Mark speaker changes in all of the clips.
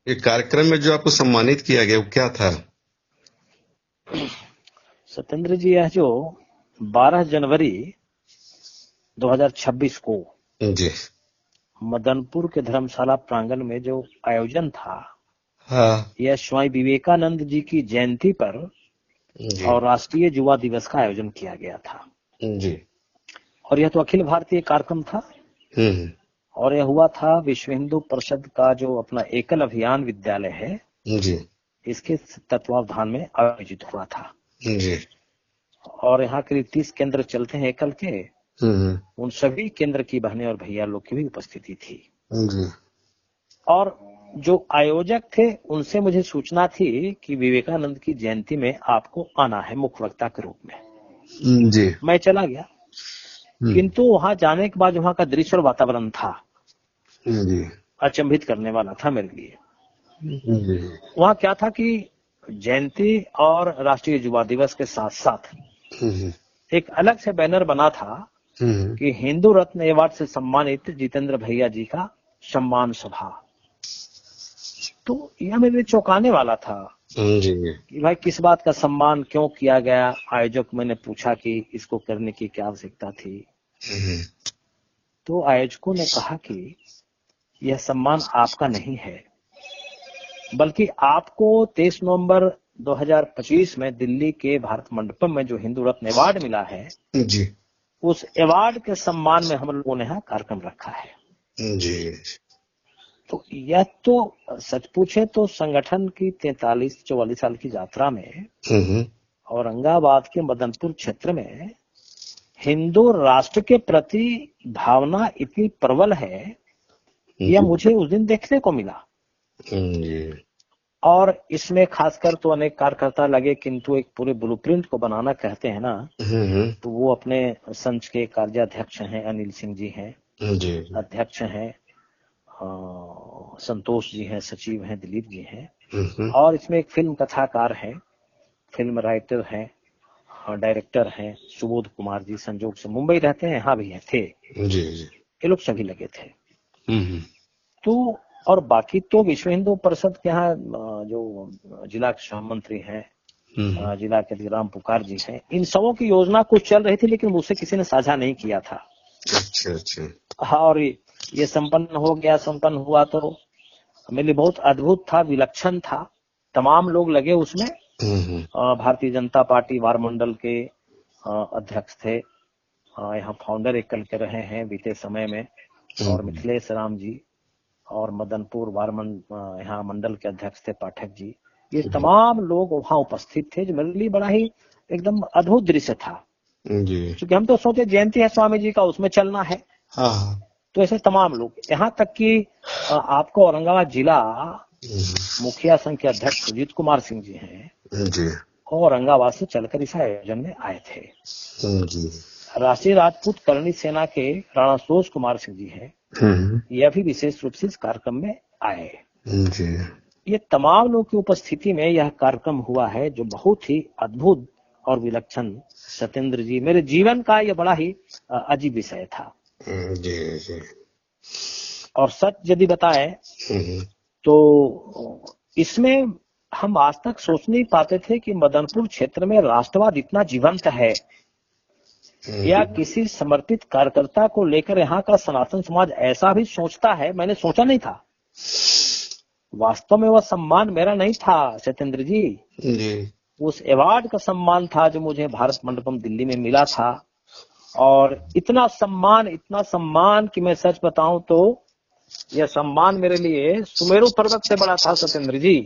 Speaker 1: ये कार्यक्रम में जो आपको सम्मानित किया गया वो क्या था?
Speaker 2: सत्येंद्र जी, यह जो 12 जनवरी 2026 को
Speaker 1: जी।
Speaker 2: मदनपुर के धर्मशाला प्रांगण में जो आयोजन था,
Speaker 1: हाँ
Speaker 2: यह स्वामी विवेकानंद जी की जयंती पर
Speaker 1: जी।
Speaker 2: और राष्ट्रीय युवा दिवस का आयोजन किया गया था।
Speaker 1: जी।
Speaker 2: और यह तो अखिल भारतीय कार्यक्रम था
Speaker 1: हम्म।
Speaker 2: और यह हुआ था विश्व हिंदू परिषद का जो अपना एकल अभियान विद्यालय है,
Speaker 1: जी।
Speaker 2: इसके तत्वावधान में आयोजित हुआ था।
Speaker 1: जी।
Speaker 2: और यहाँ करीब 30 केंद्र चलते हैं एकल के,
Speaker 1: हम्म।
Speaker 2: उन सभी केंद्र की बहनें और भैया लोग की भी उपस्थिति थी।
Speaker 1: जी।
Speaker 2: और जो आयोजक थे उनसे मुझे सूचना थी कि विवेकानंद की जयंती में आपको आना है मुख्य वक्ता के रूप में।
Speaker 1: जी।
Speaker 2: मैं चला गया, किंतु वहां जाने के बाद वहां का दृश्य और वातावरण था
Speaker 1: जी।
Speaker 2: अचंभित करने वाला था मेरे लिए।
Speaker 1: जी।
Speaker 2: वहां क्या था कि जयंती और राष्ट्रीय युवा दिवस के साथ साथ एक अलग से बैनर बना था कि हिंदू रत्न अवार्ड से सम्मानित जितेंद्र भैया जी का सम्मान सभा। तो यह मेरे लिए चौंकाने वाला था
Speaker 1: जी।
Speaker 2: कि भाई किस बात का सम्मान क्यों किया गया। आयोजक मैंने पूछा कि इसको करने की क्या आवश्यकता थी, तो आयोजकों ने कहा कि यह सम्मान आपका नहीं है, बल्कि आपको 23 नवंबर 2025 में दिल्ली के भारत मंडपम में जो हिंदू रत्न अवार्ड मिला है,
Speaker 1: जी।
Speaker 2: उस अवार्ड के सम्मान में हम लोगों ने यहाँ कार्यक्रम रखा है।
Speaker 1: जी।
Speaker 2: तो यह तो सच पूछे तो संगठन की 43-44 साल की यात्रा में औरंगाबाद के मदनपुर क्षेत्र में हिंदू राष्ट्र के प्रति भावना इतनी प्रबल है, यह मुझे उस दिन देखने को मिला। और इसमें खासकर तो अनेक कार्यकर्ता लगे, किंतु एक पूरे ब्लूप्रिंट को बनाना कहते हैं ना, तो वो अपने संघ के कार्याध्यक्ष हैं, अनिल सिंह जी हैं, अध्यक्ष हैं, संतोष जी हैं, सचिव हैं, दिलीप जी हैं, और इसमें एक फिल्म कथाकार हैं, फिल्म राइटर हैं, डायरेक्टर हैं, सुबोध कुमार जी, संजोग से मुंबई रहते हैं, यहाँ भी थे। ये लोग सभी लगे थे। तो और बाकी तो विश्व हिंदू परिषद के यहाँ जो जिला के सह मंत्री हैं, जिला के राम पुकार जी हैं, इन सबों की योजना कुछ चल रही थी, लेकिन मुझसे किसी ने साझा नहीं किया था।
Speaker 1: अच्छा।
Speaker 2: हाँ, और ये संपन्न हो गया, संपन्न हुआ तो मेरे लिए बहुत अद्भुत था, विलक्षण था। तमाम लोग लगे उसमें। भारतीय जनता पार्टी वारमंडल के अध्यक्ष थे, यहाँ फाउंडर एक कल के रहे हैं बीते समय में, और मिथिलेश राम जी, और मदनपुर यहाँ मंडल के अध्यक्ष थे पाठक जी। ये तमाम लोग वहां उपस्थित थे, जो मेरे लिए बड़ा ही एकदम अद्भुत दृश्य था। क्योंकि हम तो सोचे जयंती है स्वामी जी का, उसमें चलना है। तो ऐसे तमाम लोग, यहाँ तक कि आपको औरंगाबाद जिला मुखिया संघ के अध्यक्ष सुजीत कुमार सिंह जी हैं, और औरंगाबाद से चलकर इस आयोजन में आए थे। राष्ट्रीय राजपूत करणी सेना के राणा सुरेश कुमार सिंह जी हैं, यह भी विशेष रूप से इस कार्यक्रम में आए। ये तमाम लोग की उपस्थिति में यह कार्यक्रम हुआ है, जो बहुत ही अद्भुत और विलक्षण। सत्येंद्र जी, मेरे जीवन का यह बड़ा ही अजीब विषय था। और सच यदि बताए तो इसमें हम आज तक सोच नहीं पाते थे कि मदनपुर क्षेत्र में राष्ट्रवाद इतना जीवंत है, या किसी समर्पित कार्यकर्ता को लेकर यहाँ का सनातन समाज ऐसा भी सोचता है। मैंने सोचा नहीं था। वास्तव में वह सम्मान मेरा नहीं था सत्येंद्र जी, उस अवार्ड का सम्मान था जो मुझे भारत मंडपम दिल्ली में मिला था। और इतना सम्मान कि मैं सच बताऊं तो यह सम्मान मेरे लिए सुमेरु पर्वत से बड़ा था सत्येंद्र जी।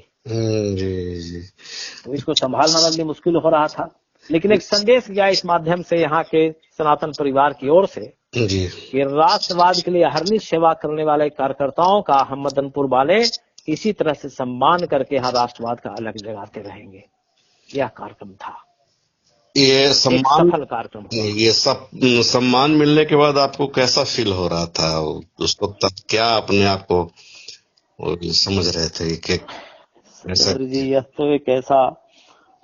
Speaker 2: तो इसको संभालना मेरे लिए मुश्किल हो रहा था, लेकिन एक संदेश गया इस माध्यम से यहाँ के सनातन परिवार की ओर से कि राष्ट्रवाद के लिए अहरनिश सेवा करने वाले कार्यकर्ताओं का हम मदनपुर वाले इसी तरह से सम्मान करके यहाँ राष्ट्रवाद का अलग जगाते रहेंगे। यह कार्यक्रम था,
Speaker 1: ये सम्मान,
Speaker 2: सफल कार्यक्रम।
Speaker 1: ये सब सम्मान मिलने के बाद आपको कैसा फील हो रहा था उस वक्त? क्या अपने आप को समझ रहे थे कि
Speaker 2: जी, यह तो एक ऐसा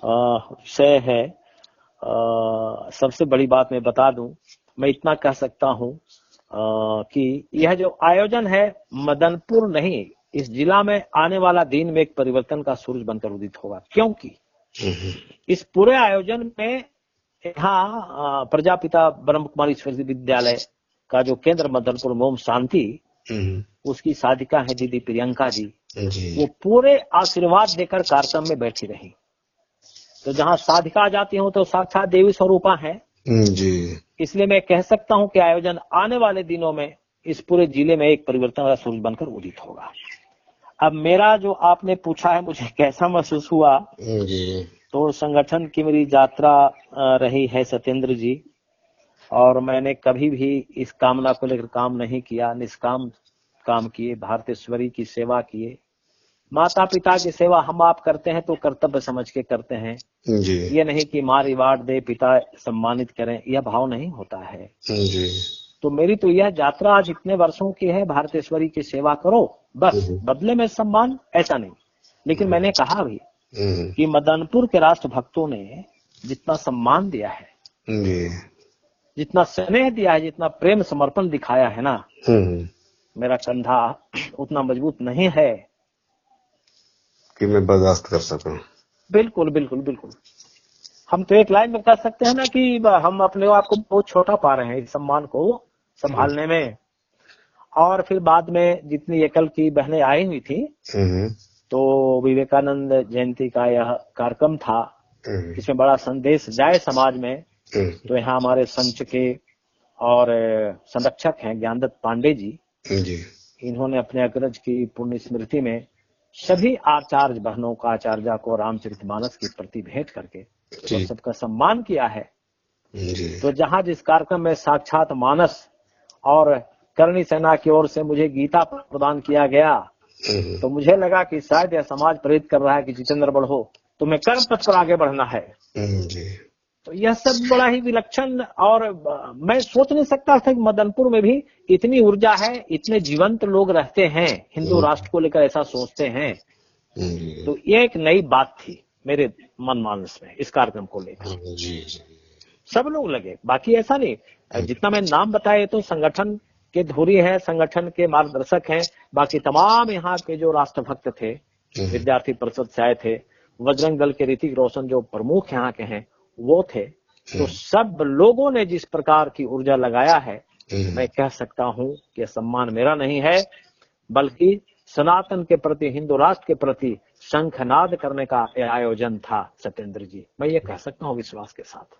Speaker 2: विषय है। सबसे बड़ी बात मैं बता दूं, मैं इतना कह सकता हूं कि यह जो आयोजन है मदनपुर नहीं, इस जिला में आने वाला दिन में एक परिवर्तन का सूरज बनकर उदित होगा, क्योंकि इस पूरे आयोजन में यहाँ प्रजापिता ब्रह्म कुमारी ईश्वरीय विद्यालय का जो केंद्र मदनपुर में ओम शांति, उसकी साधिका है दीदी प्रियंका जी, वो पूरे आशीर्वाद देकर कार्यक्रम में बैठी रही। तो जहाँ साधिका जाती हूँ तो साक्षात देवी स्वरूपा है
Speaker 1: जी।
Speaker 2: इसलिए मैं कह सकता हूँ कि आयोजन आने वाले दिनों में इस पूरे जिले में एक परिवर्तन का सूरज बनकर उदित होगा। अब मेरा जो आपने पूछा है मुझे कैसा महसूस हुआ
Speaker 1: जी।
Speaker 2: तो संगठन की मेरी यात्रा रही है सत्येंद्र जी, और मैंने कभी भी इस कामना को लेकर काम नहीं किया, निष्काम काम किए, भारतेश्वरी की सेवा किए। माता पिता की सेवा हम आप करते हैं तो कर्तव्य समझ के करते हैं
Speaker 1: जी।
Speaker 2: ये नहीं कि माँ रिवार्ड दे पिता सम्मानित करें, यह भाव नहीं होता है
Speaker 1: जी।
Speaker 2: तो मेरी तो यह यात्रा आज इतने वर्षों की है, भारतेश्वरी की सेवा करो बस, बदले में सम्मान ऐसा नहीं। लेकिन मैंने कहा भी कि मदनपुर के राष्ट्र भक्तों ने जितना सम्मान दिया है, जितना स्नेह दिया है, जितना प्रेम समर्पण दिखाया है ना, मेरा कंधा उतना मजबूत नहीं है
Speaker 1: कि मैं बर्दाश्त कर सकूं।
Speaker 2: बिल्कुल बिल्कुल बिल्कुल। हम तो एक लाइन में कह सकते हैं ना कि हम अपने आप को बहुत छोटा पा रहे हैं इस सम्मान को संभालने में। और फिर बाद में जितनी एकल की बहनें आई हुई थी तो विवेकानंद जयंती का यह कार्यक्रम था, इसमें बड़ा संदेश जाए समाज में। तो यहाँ हमारे संच के और संरक्षक हैं ज्ञानदत्त पांडे जी, इन्होंने अपने अग्रज की पुण्य स्मृति में सभी आचार्य बहनों का आचार्य को रामचरितमानस की प्रति भेंट करके तो सबका सम्मान किया है। तो जहाँ जिस कार्यक्रम में साक्षात मानस और करणी सेना की ओर से मुझे गीता प्रदान किया गया तो मुझे लगा कि शायद यह समाज प्रेरित कर रहा है कि जितेंद्र बढ़ो, तुम्हें कर्म पथ पर आगे बढ़ना है। तो यह सब बड़ा ही विलक्षण, और मैं सोच नहीं सकता था कि मदनपुर में भी इतनी ऊर्जा है, इतने जीवंत लोग रहते हैं, हिंदू राष्ट्र को लेकर ऐसा सोचते हैं। तो ये एक नई बात थी मेरे मन मानस में इस कार्यक्रम को लेकर। सब लोग लगे, बाकी ऐसा नहीं, जितना मैं नाम बताया तो संगठन के धुरी है, संगठन के मार्गदर्शक हैं, बाकी तमाम यहाँ के जो राष्ट्रभक्त थे, विद्यार्थी परिषद से आए थे, बजरंग दल के ऋतिक रोशन जो प्रमुख यहाँ के हैं वो थे। तो सब लोगों ने जिस प्रकार की ऊर्जा लगाया है, मैं कह सकता हूँ कि सम्मान मेरा नहीं है बल्कि सनातन के प्रति, हिंदू राष्ट्र के प्रति शंखनाद करने का आयोजन था सत्येंद्र जी, मैं ये कह सकता हूँ विश्वास के साथ।